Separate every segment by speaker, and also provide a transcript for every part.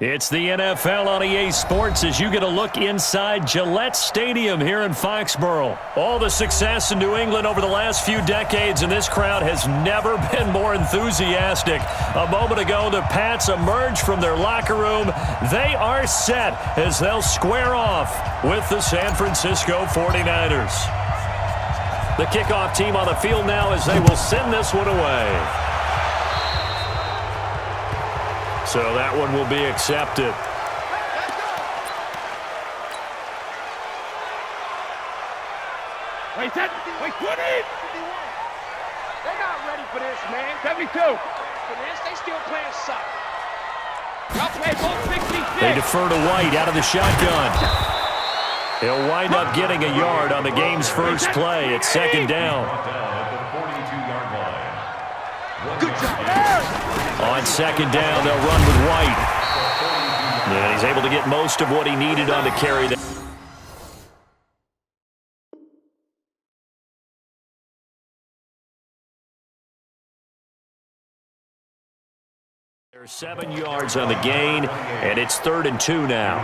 Speaker 1: It's the NFL on EA Sports as you get a look inside Gillette Stadium here in Foxborough. All the success in New England over the last few decades, and this crowd has never been more enthusiastic. A moment ago, the Pats emerged from their locker room. They are set as they'll square off with the San Francisco 49ers. The kickoff team on the field now as they will send this one away. So that one will be accepted.
Speaker 2: Wait, 20! They're not ready for this, man. 72. For this, they still playing suck. Y'all play both 66.
Speaker 1: They defer to White out of the shotgun. He'll wind up getting a yard on the game's first play. It's second down.
Speaker 2: Good job.
Speaker 1: On second down, they'll run with White. And he's able to get most of what he needed on the carry. There's 7 yards on the gain, and it's 3rd and 2 now.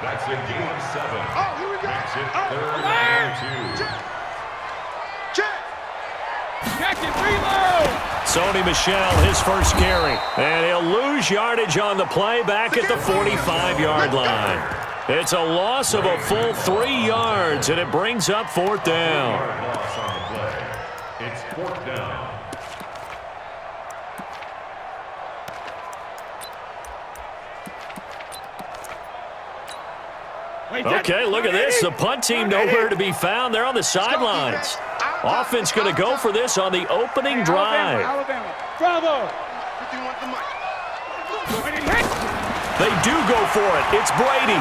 Speaker 3: That's a gain of 7.
Speaker 2: Oh, here we go.
Speaker 3: Makes it 3rd and 2.
Speaker 2: Check it, reload!
Speaker 1: Sony Michel, his first carry. And he'll lose yardage on the play back at the 45-yard line. It's a loss of a full 3 yards, and it brings up 4th down.
Speaker 3: Loss on the play. It's 4th down.
Speaker 1: Okay, look at this. The punt team nowhere to be found. They're on the sidelines. Offense going to go for this on the opening drive.
Speaker 2: Alabama. Bravo!
Speaker 1: They do go for it. It's Brady.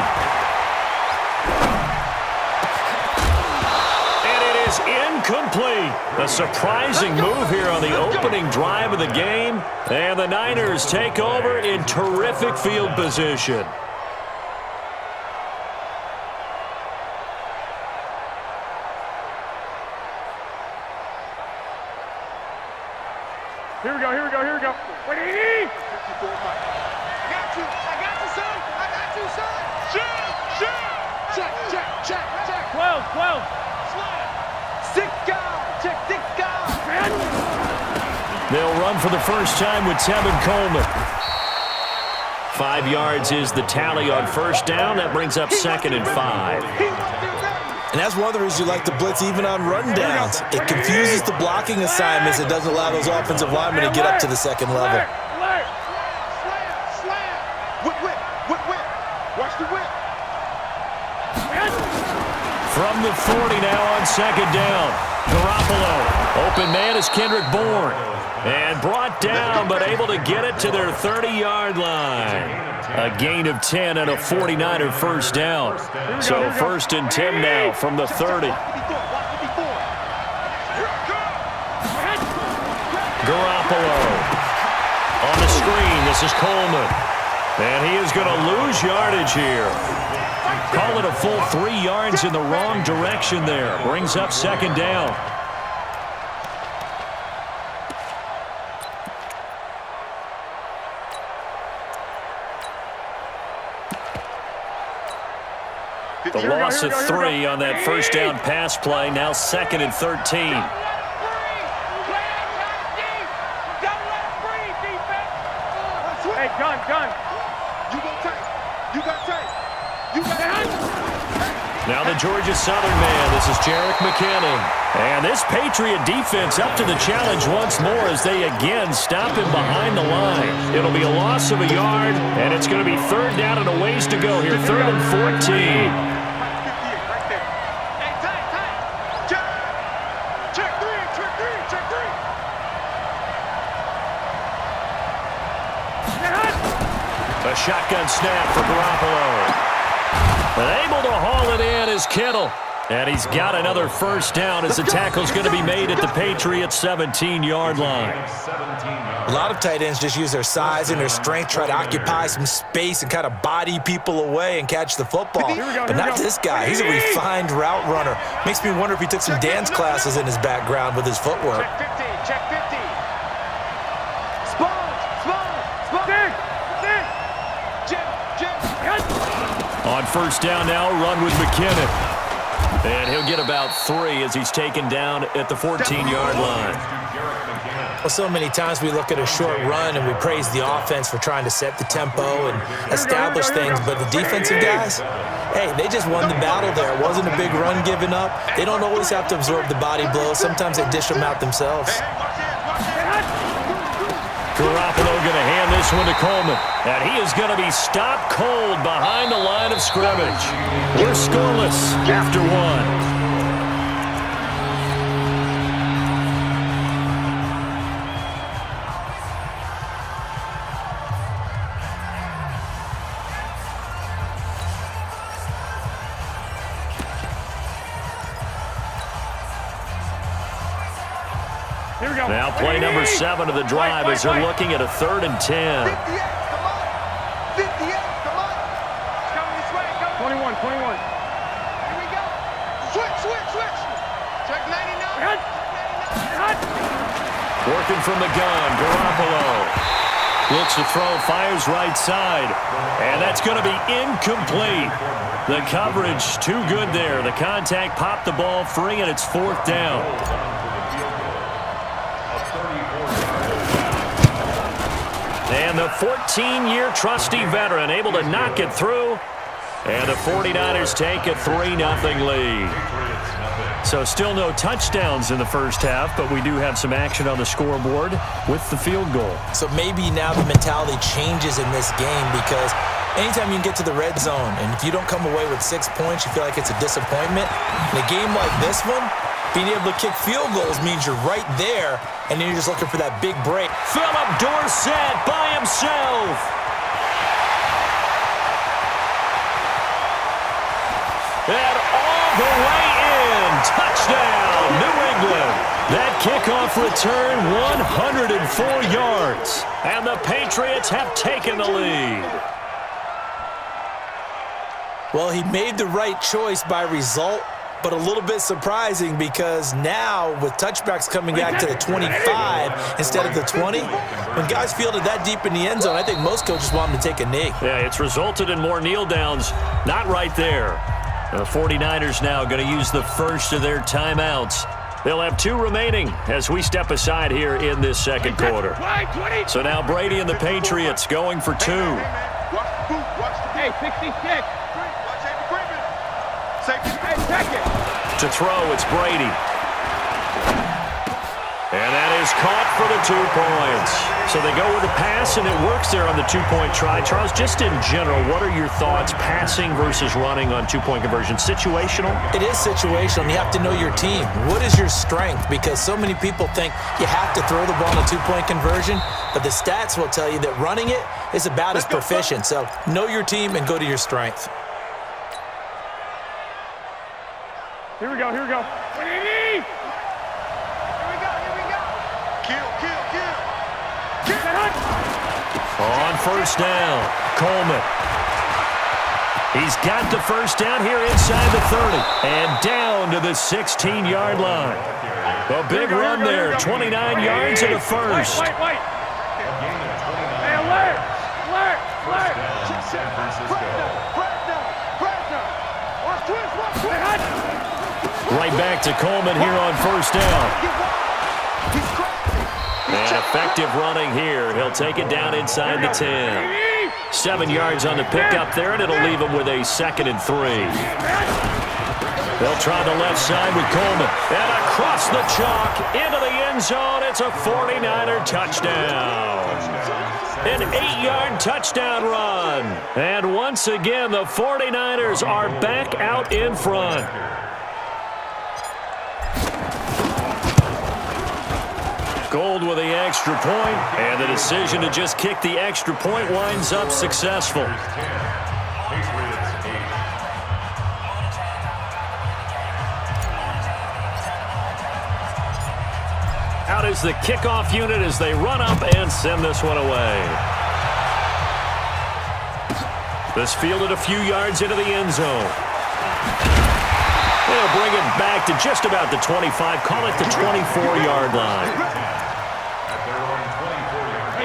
Speaker 1: And it is incomplete. A surprising move here on the opening drive of the game. And the Niners take over in terrific field position.
Speaker 2: Here we go. Wait, I got you, son. Check. 12. Slide. 6 guys. Check 6 guys.
Speaker 1: They'll run for the first time with Tevin Coleman. 5 yards is the tally on first down. That brings up 2nd and 5.
Speaker 4: And that's one of the reasons you like to blitz even on run downs. It confuses the blocking assignments. It doesn't allow those offensive linemen to get up to the second level.
Speaker 2: Slam. Whip. Watch the whip.
Speaker 1: From the 40 now on second down. Garoppolo. Open man is Kendrick Bourne. And brought down, but able to get it to their 30-yard line. A gain of 10 and a 49er first down. So 1st and 10 now from the 30. Garoppolo. On the screen, this is Coleman. And he is going to lose yardage here. Call it a full 3 yards in the wrong direction there. Brings up second down. The loss of 3 on that first down pass play. Now 2nd and 13.
Speaker 2: Hey, gun. You got tape.
Speaker 1: Now the Georgia Southern man. This is Jerick McKinnon. And this Patriot defense up to the challenge once more as they again stop him behind the line. It'll be a loss of a yard, and it's going to be 3rd down and a ways to go here. 3rd and 14. A shotgun snap for Garoppolo. And able to haul it in is Kittle. And he's got another first down as the tackle's going to be made at the Patriots' 17-yard line.
Speaker 4: A lot of tight ends just use their size and their strength, try to occupy some space and kind of body people away and catch the football. But not this guy. He's a refined route runner. Makes me wonder if he took some dance classes in his background with his footwork.
Speaker 2: Check 50.
Speaker 1: On first down now, run with McKinnon. And he'll get about 3 as he's taken down at the 14-yard line.
Speaker 4: Well, so many times we look at a short run and we praise the offense for trying to set the tempo and establish things, but the defensive guys, hey, they just won the battle there. It wasn't a big run given up. They don't always have to absorb the body blows. Sometimes they dish them out themselves.
Speaker 1: Garoppolo going to hand this one to Coleman. And he is going to be stopped cold behind the line of scrimmage. We're scoreless after 1. Now play number 7 of the drive as they're looking at a 3rd and 10.
Speaker 2: 58, come on. 58, come on. It's coming this way. Go. 21, 21. Here we go. Switch. Check 99.
Speaker 1: Working from the gun, Garoppolo. Looks to throw, fires right side. And that's going to be incomplete. The coverage too good there. The contact popped the ball free, and it's 4th down. And the 14-year trusty veteran able to knock it through. And the 49ers take a 3-0 lead. So still no touchdowns in the first half, but we do have some action on the scoreboard with the field goal.
Speaker 4: So maybe now the mentality changes in this game because anytime you can get to the red zone and if you don't come away with 6 points, you feel like it's a disappointment. In a game like this one, being able to kick field goals means you're right there, and then you're just looking for that big break.
Speaker 1: Philip Dorsett by himself. And all the way in. Touchdown, New England. That kickoff return, 104 yards. And the Patriots have taken the lead.
Speaker 4: Well, he made the right choice by result, but a little bit surprising because now with touchbacks coming back to the 25 instead of the 20, when guys fielded that deep in the end zone, I think most coaches want them to take a knee.
Speaker 1: Yeah, it's resulted in more kneel downs. Not right there. The 49ers now going to use the first of their timeouts. They'll have 2 remaining as we step aside here in this second quarter. So now Brady and the Patriots going for 2.
Speaker 2: Hey, 66. Hey, second.
Speaker 1: To throw, it's Brady. And that is caught for the 2 points. So they go with the pass, and it works there on the 2-point try. Charles, just in general, what are your thoughts passing versus running on 2-point conversion? Situational?
Speaker 4: It is situational. You have to know your team. What is your strength? Because so many people think you have to throw the ball on a 2-point conversion, but the stats will tell you that running it is about as proficient. So know your team and go to your strength.
Speaker 2: Here we go. What do you need? Here we go. Kill.
Speaker 1: On first down, Coleman. He's got the first down here inside the 30 and down to the 16-yard line. A big run there, 29 yards and a first.
Speaker 2: Wait. Hey, alert.
Speaker 3: San Francisco.
Speaker 1: Right back to Coleman here on first down. And effective running here. He'll take it down inside the 10. 7 yards on the pickup there, and it'll leave him with a 2nd and 3. They'll try the left side with Coleman. And across the chalk into the end zone. It's a 49er touchdown. An 8-yard touchdown run. And once again, the 49ers are back out in front. Gold with the extra point, and the decision to just kick the extra point winds up successful. Out is the kickoff unit as they run up and send this one away. This fielded a few yards into the end zone. They'll bring it back to just about the 25, call it the 24-yard line.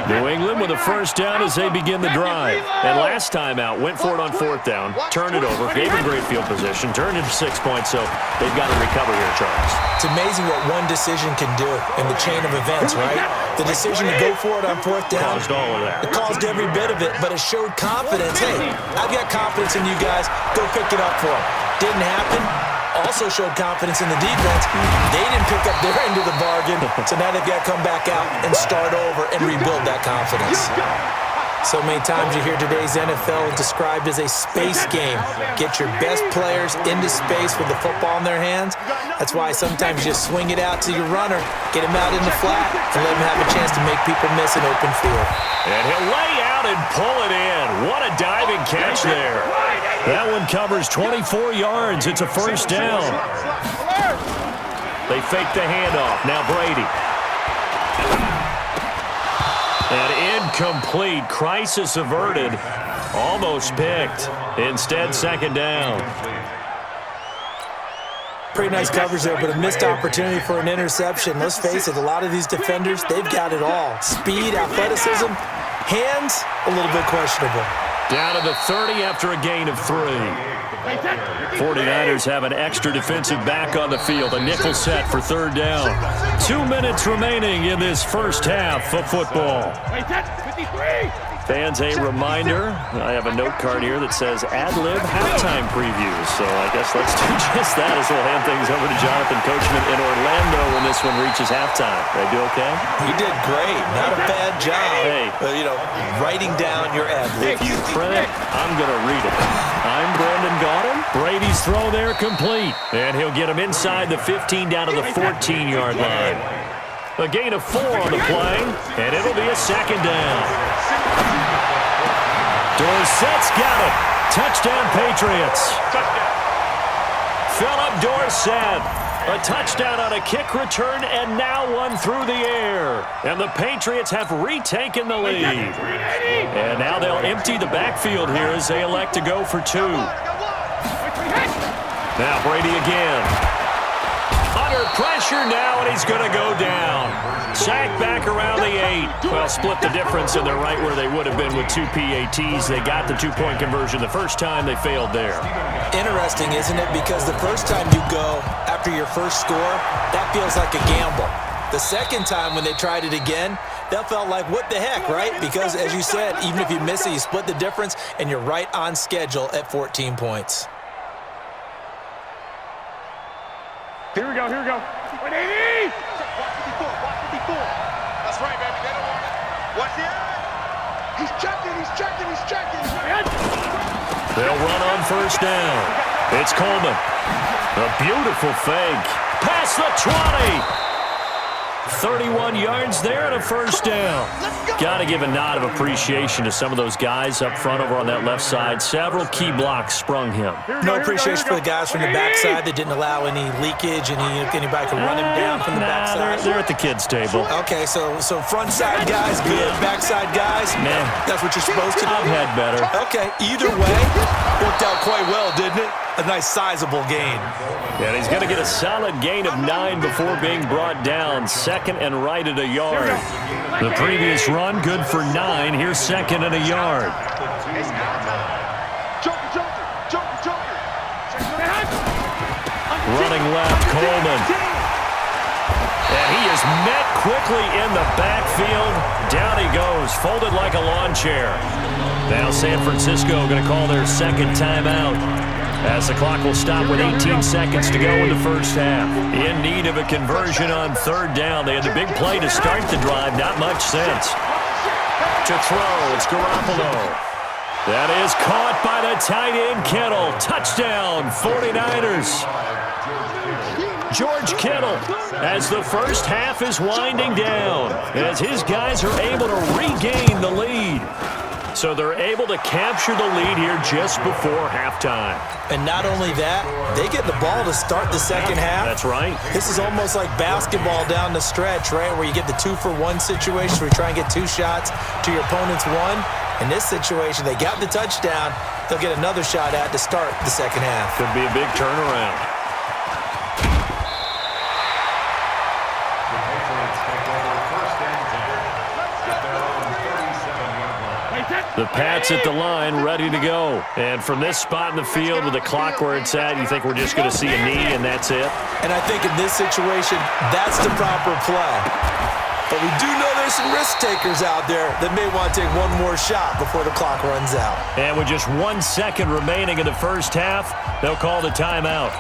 Speaker 1: New England with a first down as they begin the drive. And last time out, went for it on fourth down, turned it over, gave them great field position, turned it to 6 points, so they've got to recover here, Charles.
Speaker 4: It's amazing what one decision can do in the chain of events, right? The decision to go for it on fourth down.
Speaker 1: Caused all of that.
Speaker 4: It caused every bit of it, but it showed confidence. Hey, I've got confidence in you guys. Go pick it up for them. Didn't happen. Also showed confidence in the defense. They didn't pick up their end of the bargain, so now they've got to come back out and start over and rebuild that confidence. So many times you hear today's NFL described as a space game. Get your best players into space with the football in their hands. That's why sometimes you just swing it out to your runner, get him out in the flat, and let him have a chance to make people miss an open field.
Speaker 1: And he'll lay out and pull it in. What a diving catch there. That one covers 24 yards. It's a first down. They fake the handoff. Now Brady. And incomplete. Crisis averted. Almost picked. Instead, second down.
Speaker 4: Pretty nice coverage there, but a missed opportunity for an interception. Let's face it, a lot of these defenders, they've got it all. Speed, athleticism, hands, a little bit questionable.
Speaker 1: Down to the 30 after a gain of 3. 49ers have an extra defensive back on the field. A nickel set for third down. 2 minutes remaining in this first half of football. Fans, a reminder, I have a note card here that says ad-lib halftime previews. So I guess let's do just that as we'll hand things over to Jonathan Coachman in Orlando when this one reaches halftime. Did I do okay?
Speaker 4: You did great. Not a bad job.
Speaker 1: Hey.
Speaker 4: But, writing down your ad-lib.
Speaker 1: If you print it, I'm going to read it. I'm Brandon Gaudin. Brady's throw there complete. And he'll get him inside the 15 down to the 14-yard line. A gain of 4 on the play, and it'll be a second down. Dorsett's got it. Touchdown, Patriots. Philip Dorsett. A touchdown on a kick return, and now one through the air. And the Patriots have retaken the lead. And now they'll empty the backfield here as they elect to go for 2. Now Brady again. Under pressure now, and he's going to go down. Sacked back around the 8. Well, split the difference, and they're right where they would have been with 2 PATs. They got the 2-point conversion the first time. They failed there.
Speaker 4: Interesting, isn't it? Because the first time you go after your first score, that feels like a gamble. The second time when they tried it again, that felt like, what the heck, right? Because, as you said, even if you miss it, you split the difference, and you're right on schedule at 14 points.
Speaker 2: Here we go, here we go. 180! Watch 54, watch 54. That's right, baby. They don't want it. Watch the eye. He's checking, he's checking, he's checking.
Speaker 1: They'll run on first down. It's Coleman. A beautiful fake. Past the 20. 31 yards there and a first down. Got to give a nod of appreciation to some of those guys up front over on that left side. Several key blocks sprung him.
Speaker 4: No appreciation for the guys from the backside that didn't allow any leakage, and anybody could run him down from the backside.
Speaker 1: They're at the kids' table.
Speaker 4: Okay, so front side guys good, backside guys,
Speaker 1: man,
Speaker 4: that's what you're supposed to do.
Speaker 1: I've had better.
Speaker 4: Okay, either way, worked out quite well, didn't it? A nice sizable gain.
Speaker 1: And he's going to get a solid gain of 9 before being brought down. Second and right at a yard. The previous run, good for 9. Here's second and a yard. Running left, Coleman. And he is met quickly in the backfield. Down he goes, folded like a lawn chair. Now San Francisco going to call their second timeout, as the clock will stop with 18 seconds to go in the first half. In need of a conversion on third down. They had the big play to start the drive. Not much sense. To throw, it's Garoppolo. That is caught by the tight end, Kittle. Touchdown, 49ers. George Kittle, as the first half is winding down, as his guys are able to regain the lead. So they're able to capture the lead here just before halftime.
Speaker 4: And not only that, they get the ball to start the second half.
Speaker 1: That's right.
Speaker 4: This is almost like basketball down the stretch, right, where you get the 2-for-1 situation where you try and get 2 shots to your opponent's 1. In this situation, they got the touchdown. They'll get another shot at to start the second half.
Speaker 1: Could be a big turnaround. The Pats at the line, ready to go. And from this spot in the field with the clock where it's at, you think we're just going to see a knee and that's it?
Speaker 4: And I think in this situation, that's the proper play. But we do know there's some risk takers out there that may want to take one more shot before the clock runs out.
Speaker 1: And with just 1 second remaining in the first half, they'll call the timeout.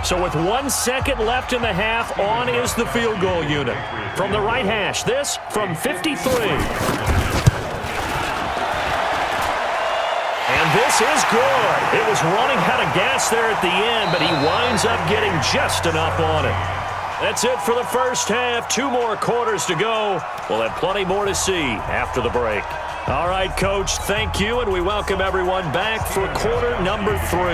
Speaker 1: So with 1 second left in the half, on is the field goal unit. From the right hash, this from 53. And this is good. It was running out of gas there at the end, but he winds up getting just enough on it. That's it for the first half. 2 more quarters to go. We'll have plenty more to see after the break. All right, Coach, thank you, and we welcome everyone back for quarter number 3.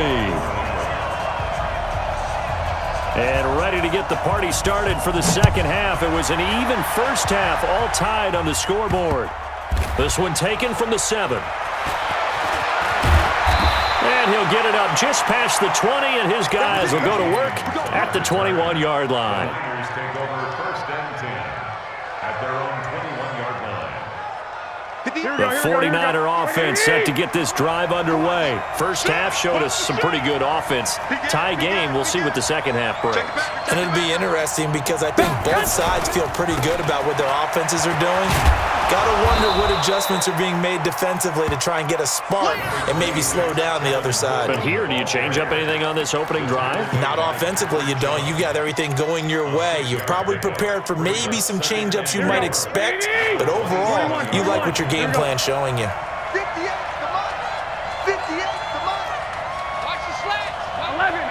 Speaker 1: And ready to get the party started for the second half. It was an even first half, all tied on the scoreboard. This one taken from the 7. And he'll get it up just past the 20, and his guys will go to work at the 21-yard line.
Speaker 3: Take over first and 10 at their own 21-yard line.
Speaker 1: The 49er offense set to get this drive underway. First half showed us some pretty good offense. Tie game, we'll see what the second half brings.
Speaker 4: And it'll be interesting because I think both sides feel pretty good about what their offenses are doing. Gotta wonder what adjustments are being made defensively to try and get a spark and maybe slow down the other side.
Speaker 1: But here, do you change up anything on this opening drive?
Speaker 4: Not offensively, you don't. You got everything going your way. You've probably prepared for maybe some change-ups you might expect, but overall, you like what your game plan's showing you.
Speaker 2: 58, come on. 58, come on. Watch the slats. 11.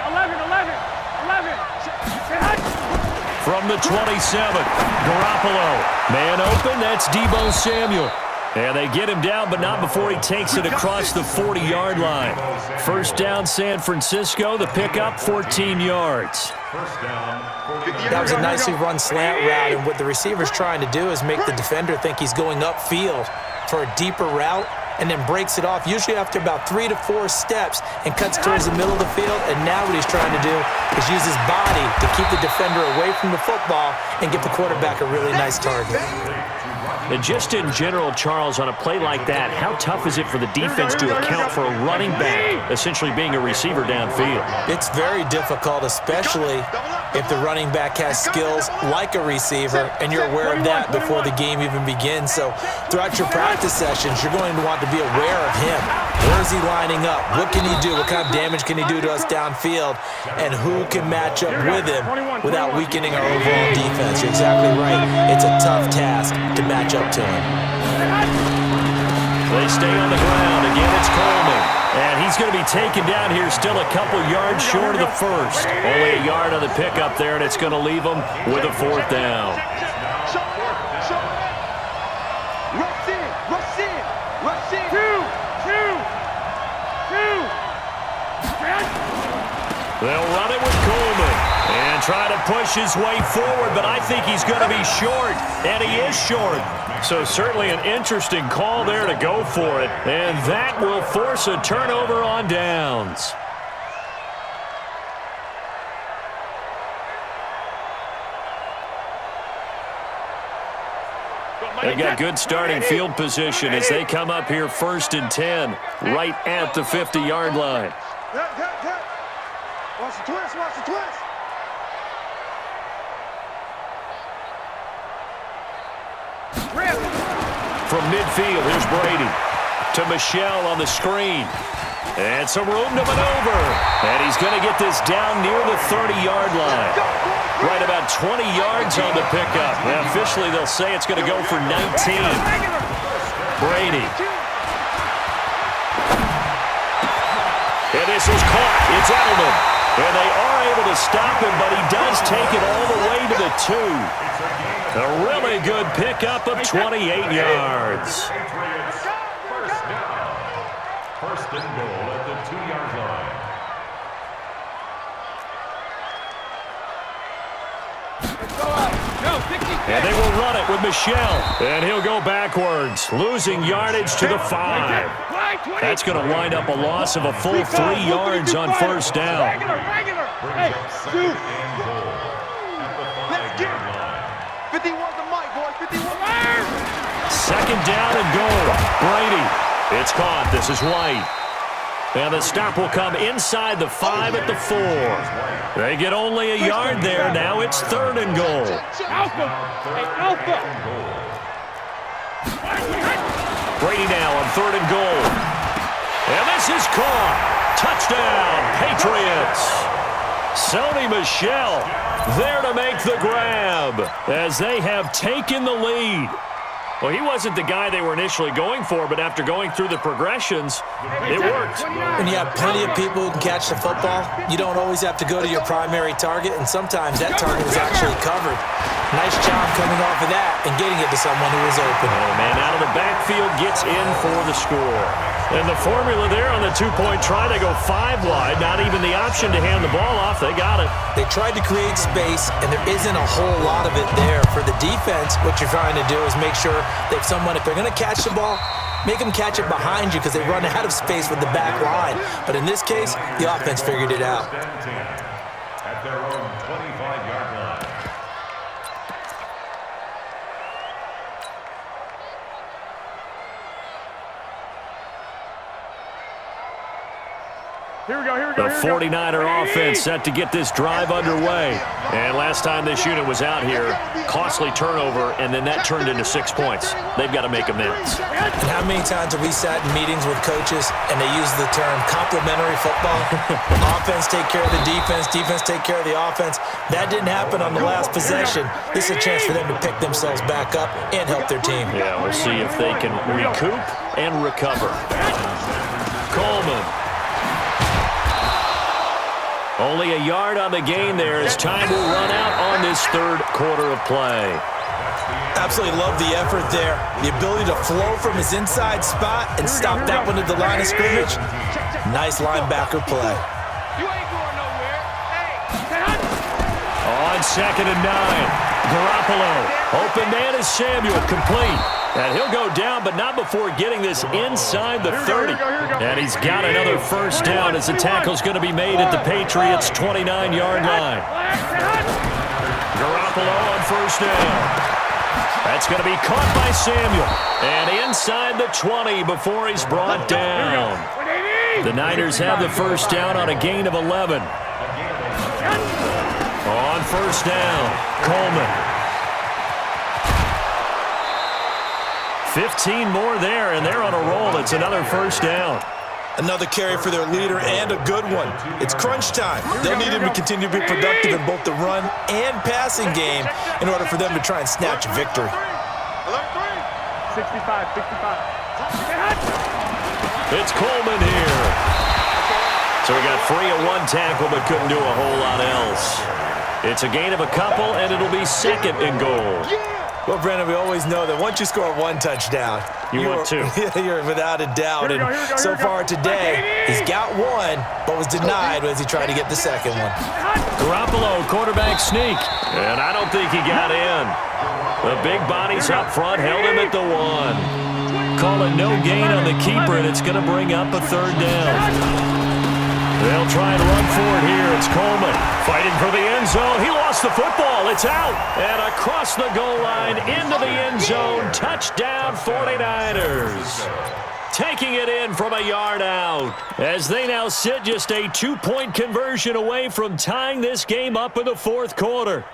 Speaker 1: From the 27, Garoppolo. Man open, that's Deebo Samuel. And they get him down, but not before he takes it across the 40-yard line. First down, San Francisco. The pickup, 14 yards.
Speaker 4: That was a nicely run slant route, and what the receiver's trying to do is make the defender think he's going upfield for a deeper route, and then breaks it off, usually after about 3 to 4 steps, and cuts towards the middle of the field. And now what he's trying to do is use his body to keep the defender away from the football and give the quarterback a really nice target.
Speaker 1: And just in general, Charles, on a play like that, how tough is it for the defense to account for a running back essentially being a receiver downfield?
Speaker 4: It's very difficult, especially if the running back has skills like a receiver, and you're aware of that before the game even begins. So throughout your practice sessions, you're going to want to be aware of him. Where is he lining up? What can he do? What kind of damage can he do to us downfield? And who can match up with him without weakening our overall defense? You're exactly right. It's a tough task to match up to him.
Speaker 1: They stay on the ground. Again, it's Coleman. And he's going to be taken down here still a couple yards short of the first. Only a yard on the pickup there, and it's going to leave him with a 4th down.
Speaker 2: Rush in.
Speaker 1: They'll run it with Coleman and try to push his way forward, but I think he's going to be short, and he is short. So certainly an interesting call there to go for it, and that will force a turnover on downs. They've got good starting field position as they come up here 1st and 10, right at the 50-yard line.
Speaker 2: Watch the twist.
Speaker 1: From midfield, here's Brady to Michelle on the screen. And some room to maneuver. And he's going to get this down near the 30-yard line. Right about 20 yards on the pickup. Now, officially, they'll say it's going to go for 19. Brady. And this is caught. It's Edelman. And they are able to stop him, but he does take it all the way to the 2. A really good pickup of 28 yards.
Speaker 3: First and goal at the 2-yard line.
Speaker 1: And they will run it with Michelle. And he'll go backwards, losing yardage to the 5. That's going to wind up a loss of a full 3 yards on first down.
Speaker 2: Hey, shoot. Let's get it. 51 the mic, boy. 51.
Speaker 1: Second down and goal. Brady It's caught. This is White. And the stop will come inside the 5 at the 4. They get only a yard there. Now it's 3rd and goal.
Speaker 2: Alpha! Hey, Alpha!
Speaker 1: Brady now on 3rd and goal. And this is caught. Touchdown, Patriots. Sony Michel there to make the grab as they have taken the lead. Well, he wasn't the guy they were initially going for, but after going through the progressions, it worked.
Speaker 4: When you have plenty of people who can catch the football, you don't always have to go to your primary target, and sometimes that target is actually covered. Nice job coming off of that and getting it to someone who was open.
Speaker 1: Oh, man, out of the backfield gets in for the score. And the formula there on the two-point try, they go 5 wide. Not even the option to hand the ball off. They got it.
Speaker 4: They tried to create space, and there isn't a whole lot of it there. For the defense, what you're trying to do is make sure that someone, if they're going to catch the ball, make them catch it behind you because they run out of space with the back line. But in this case, the offense figured it out.
Speaker 3: At their own 25-yard line.
Speaker 2: Here we go, here we go,
Speaker 1: The 49er offense set to get this drive underway. And last time this unit was out here, costly turnover, and then that turned into 6 points. They've got to make amends.
Speaker 4: And how many times have we sat in meetings with coaches and they use the term complementary football? Offense take care of the defense, defense take care of the offense. That didn't happen on the last possession. This is a chance for them to pick themselves back up and help their team.
Speaker 1: Yeah, we'll see if they can recoup and recover. Coleman. Only a yard on the gain there as time will run out on this 3rd quarter of play.
Speaker 4: Absolutely love the effort there. The ability to flow from his inside spot and stop that one at the line of scrimmage. Nice linebacker play.
Speaker 2: You ain't going nowhere. Hey,
Speaker 1: On 2nd and 9, Garoppolo. Open man is Samuel, complete. And he'll go down, but not before getting this inside the 30. And he's got another first down as the tackle's going to be made at the Patriots' 29-yard line. Garoppolo on first down. That's going to be caught by Samuel. And inside the 20 before he's brought down. The Niners have the first down on a gain of 11. On first down, Coleman. 15 more there, and they're on a roll. It's another first down.
Speaker 4: Another carry for their leader and a good one. It's crunch time. They'll need him to continue to be productive in both the run and passing game in order for them to try and snatch a victory.
Speaker 2: 65, 65.
Speaker 1: It's Coleman here. So we got free of 1 tackle, but couldn't do a whole lot else. It's a gain of a couple, and it'll be 2nd and goal.
Speaker 4: Well, Brandon, we always know that once you score 1 touchdown,
Speaker 1: you want 2.
Speaker 4: You're without a doubt. And so far today, he's got 1, but was denied as he tried to get the second one.
Speaker 1: Garoppolo, quarterback sneak. And I don't think he got in. The big bodies up front held him at the 1. Call it no gain on the keeper, and it's going to bring up a 3rd down. They'll try and run for it here. It's Coleman fighting for the end zone. He lost the football. It's out. And across the goal line into the end zone. Touchdown 49ers. Taking it in from a yard out as they now sit just a 2-point conversion away from tying this game up in the 4th quarter.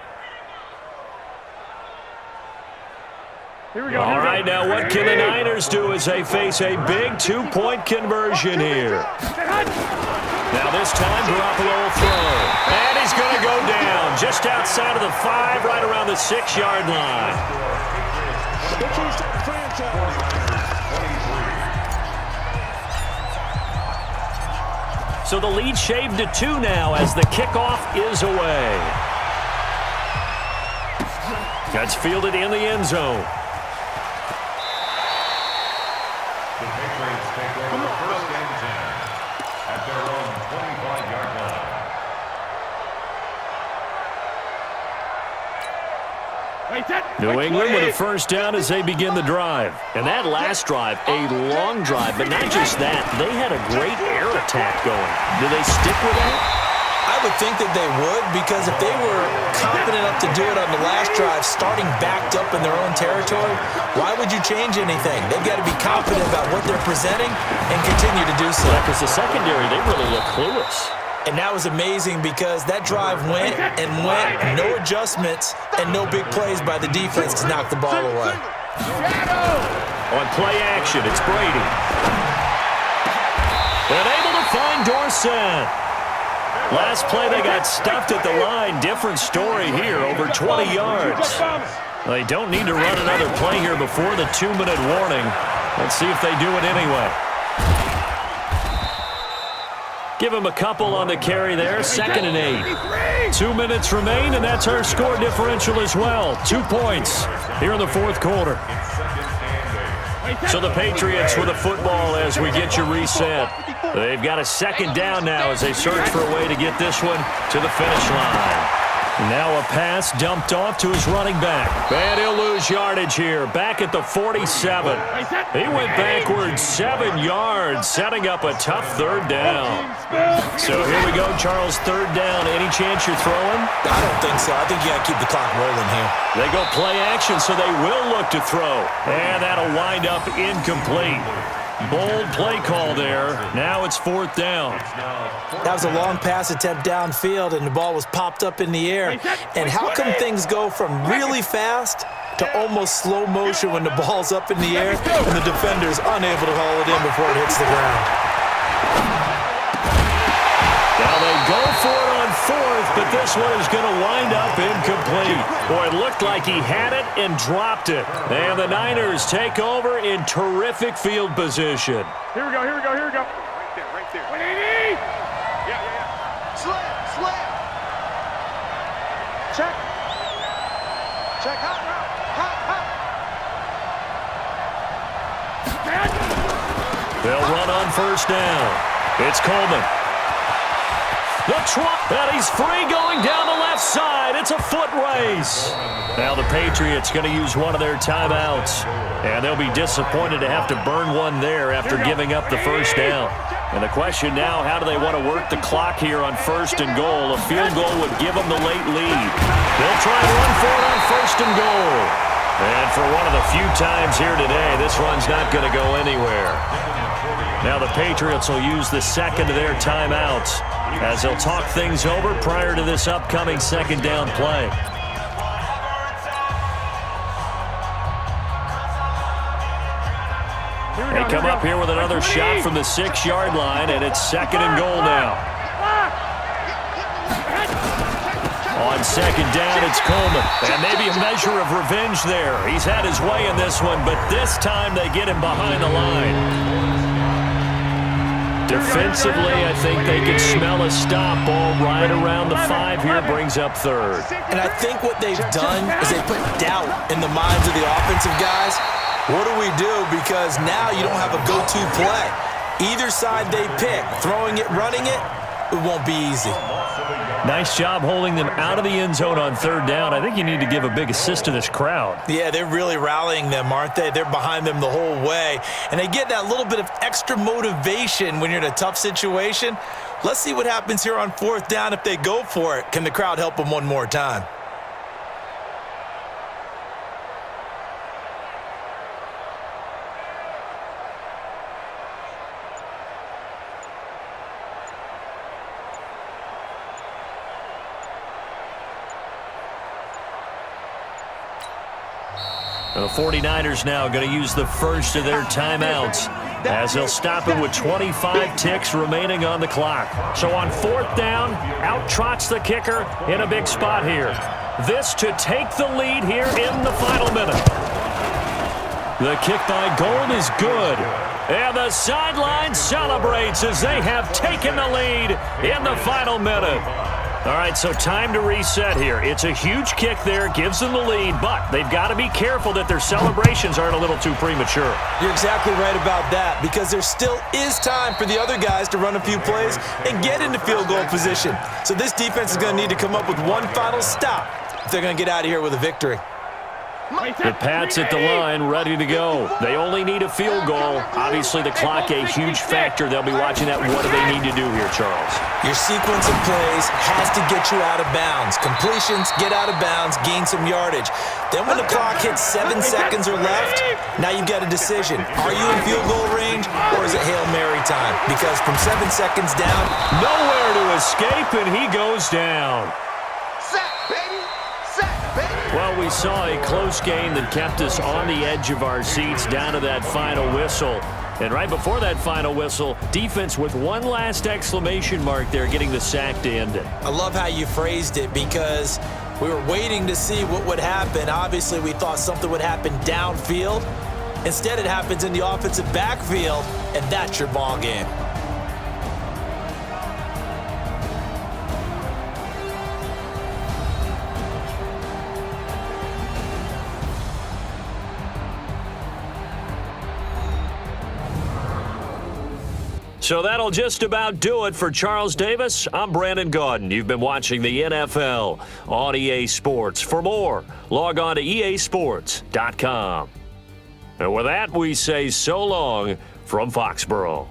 Speaker 2: Here we go.
Speaker 1: All right, now what can the Niners do as they face a big 2-point conversion here? Now this time, Garoppolo will throw. And he's going to go down just outside of the 5, right around the 6-yard line. So the lead shaved to 2 now as the kickoff is away. That's fielded in the end zone.
Speaker 3: The Patriots take over first and 10 at their own 25-yard line.
Speaker 1: New England with a first down as they begin the drive. And that last drive, a long drive, but not just that. They had a great air attack going. Do they stick with that?
Speaker 4: I would think that they would, because if they were confident enough to do it on the last drive, starting backed up in their own territory, why would you change anything? They've got to be confident about what they're presenting and continue to do so.
Speaker 1: Because the secondary, they really look clueless.
Speaker 4: And that was amazing because that drive went and went, no adjustments and no big plays by the defense to knock the ball away.
Speaker 1: On play action, it's Brady. And able to find Dorsett. Last play, they got stuffed at the line. Different story here, over 20 yards. They don't need to run another play here before the 2-minute warning. Let's see if they do it anyway. Give him a couple on the carry there, 2nd and 8. 2 minutes remain, and that's our score differential as well. 2 points here in the fourth quarter. So the Patriots with the football as we get you reset. They've got a 2nd down now as they search for a way to get this one to the finish line. Now a pass dumped off to his running back. And he'll lose yardage here. Back at the 47. He went backwards 7 yards, setting up a tough 3rd down. So here we go, Charles, 3rd down. Any chance you're throwing?
Speaker 4: I don't think so. I think you got to keep the clock rolling here.
Speaker 1: They go play action, so they will look to throw. And that'll wind up incomplete. Bold play call there. Now it's 4th down.
Speaker 4: That was a long pass attempt downfield, and the ball was popped up in the air. And how come things go from really fast to almost slow motion when the ball's up in the air and the defender's unable to haul it in before it hits the ground?
Speaker 1: Now they go for it on 4th, but this one is going to wind up incomplete. Boy, it looked like he had it and dropped it. And the Niners take over in terrific field position.
Speaker 2: Here we go. Right there. 180! Yeah. Slam. Check. Hot route.
Speaker 1: They'll run on 1st down. It's Coleman. The trot, and he's free going down the left side. It's a foot race. Now the Patriots going to use one of their timeouts, and they'll be disappointed to have to burn one there after giving up the 1st down. And the question now, how do they want to work the clock here on 1st and goal? A field goal would give them the late lead. They'll try and run for it on 1st and goal. And for one of the few times here today, this run's not going to go anywhere. Now the Patriots will use the 2nd of their timeouts as they'll talk things over prior to this upcoming 2nd down play. They come up here with another shot from the 6-yard line, and it's 2nd and goal now. On 2nd down, it's Coleman. And maybe a measure of revenge there. He's had his way in this one, but this time they get him behind the line. Defensively, I think they can smell a stop. Ball right around the 5 here, brings up 3rd.
Speaker 4: And I think what they've done is they put doubt in the minds of the offensive guys. What do we do? Because now you don't have a go-to play. Either side they pick, throwing it, running it, it won't be easy.
Speaker 1: Nice job holding them out of the end zone on 3rd down. I think you need to give a big assist to this crowd.
Speaker 4: Yeah, they're really rallying them, aren't they? They're behind them the whole way. And they get that little bit of extra motivation when you're in a tough situation. Let's see what happens here on 4th down if they go for it. Can the crowd help them one more time?
Speaker 1: The 49ers now going to use the 1st of their timeouts as they'll stop it with 25 ticks remaining on the clock. So on 4th down, out trots the kicker in a big spot here. This to take the lead here in the final minute. The kick by Gold is good. And the sideline celebrates as they have taken the lead in the final minute. All right, so time to reset here. It's a huge kick there, gives them the lead, but they've got to be careful that their celebrations aren't a little too premature.
Speaker 4: You're exactly right about that, because there still is time for the other guys to run a few plays and get into field goal position. So this defense is going to need to come up with one final stop if they're going to get out of here with a victory.
Speaker 1: The Pats at the line, ready to go. They only need a field goal. Obviously, the clock a huge factor. They'll be watching that. What do they need to do here, Charles?
Speaker 4: Your sequence of plays has to get you out of bounds. Completions, get out of bounds, gain some yardage. Then when the clock hits 7 seconds or left, now you've got a decision. Are you in field goal range, or is it Hail Mary time? Because from 7 seconds down,
Speaker 1: nowhere to escape, and he goes down. Well, we saw a close game that kept us on the edge of our seats down to that final whistle. And right before that final whistle, defense with one last exclamation mark there, getting the sack to end it.
Speaker 4: I love how you phrased it, because we were waiting to see what would happen. Obviously, we thought something would happen downfield. Instead, it happens in the offensive backfield, and that's your ball game.
Speaker 1: So that'll just about do it for Charles Davis. I'm Brandon Gaudin. You've been watching the NFL on EA Sports. For more, log on to easports.com. And with that, we say so long from Foxborough.